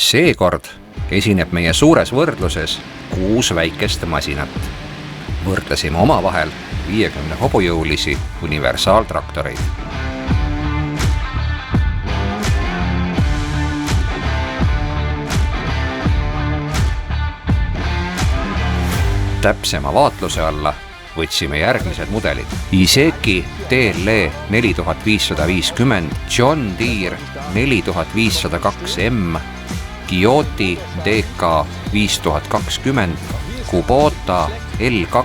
Seekord esineb meie suures võrdluses 6 väikest masinat. Võrdlesime omavahel 50 hobujõulisi universaaltraktoreid. Täpsema vaatluse alla võtsime järgmised mudelid. Iseki TLE 4550, John Deere 4502M, Kioti DK 5020, Kubota L2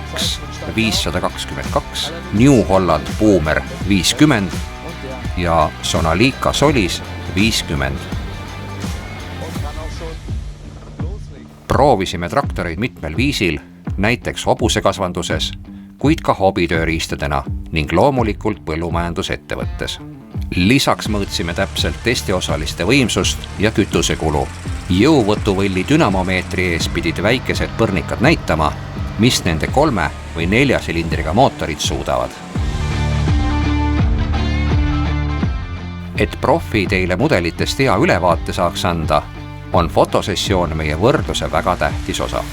522, New Holland Boomer 50 ja Sonalika Solis 50. Proovisime traktoreid mitmel viisil, näiteks hobusekasvanduses, kuid ka hobitööriistadena ning loomulikult põllumajandusettevõttes. Lisaks mõõtsime täpselt testiosaliste võimsust ja kütusekulu. Jõuvõtuvõlli dünamomeetri ees pidid väikesed põrnikad näitama, mis nende 3 või 4 silindriga mootorid suudavad. Et profi teile mudelitest hea ülevaate saaks anda, on fotosessioon meie võrdluse väga tähtis osa.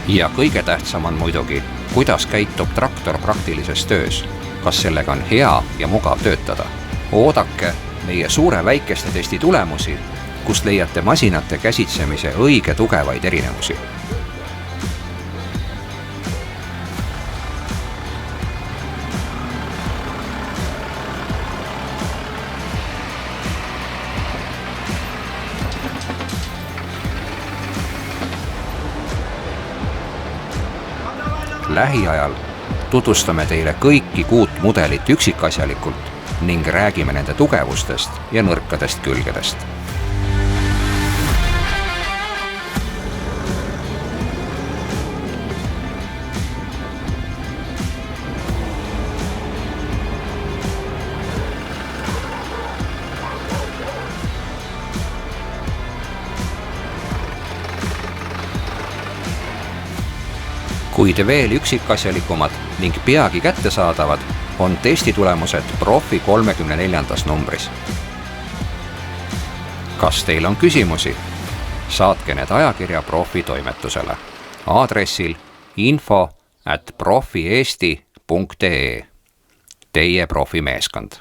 Ja kõige tähtsam on muidugi, kuidas käitub traktor praktilises töös. Kas sellega on hea ja mugav töötada? Oodake meie suure väikeste testi tulemusi, kust leiate masinate käsitsemise õige tugevaid erinevusi. Lähiajal tutvustame teile kõiki 6 mudelit üksikasjalikult ning räägime nende tugevustest ja nõrkadest külgedest. Kuid veel üksikasjalikumad ning peagi kättesaadavad on testitulemused Profi 34. numbris. Kas teil on küsimusi? Saatke need ajakirja Profi toimetusele aadressil info@profiesti.ee. Teie profimeeskond.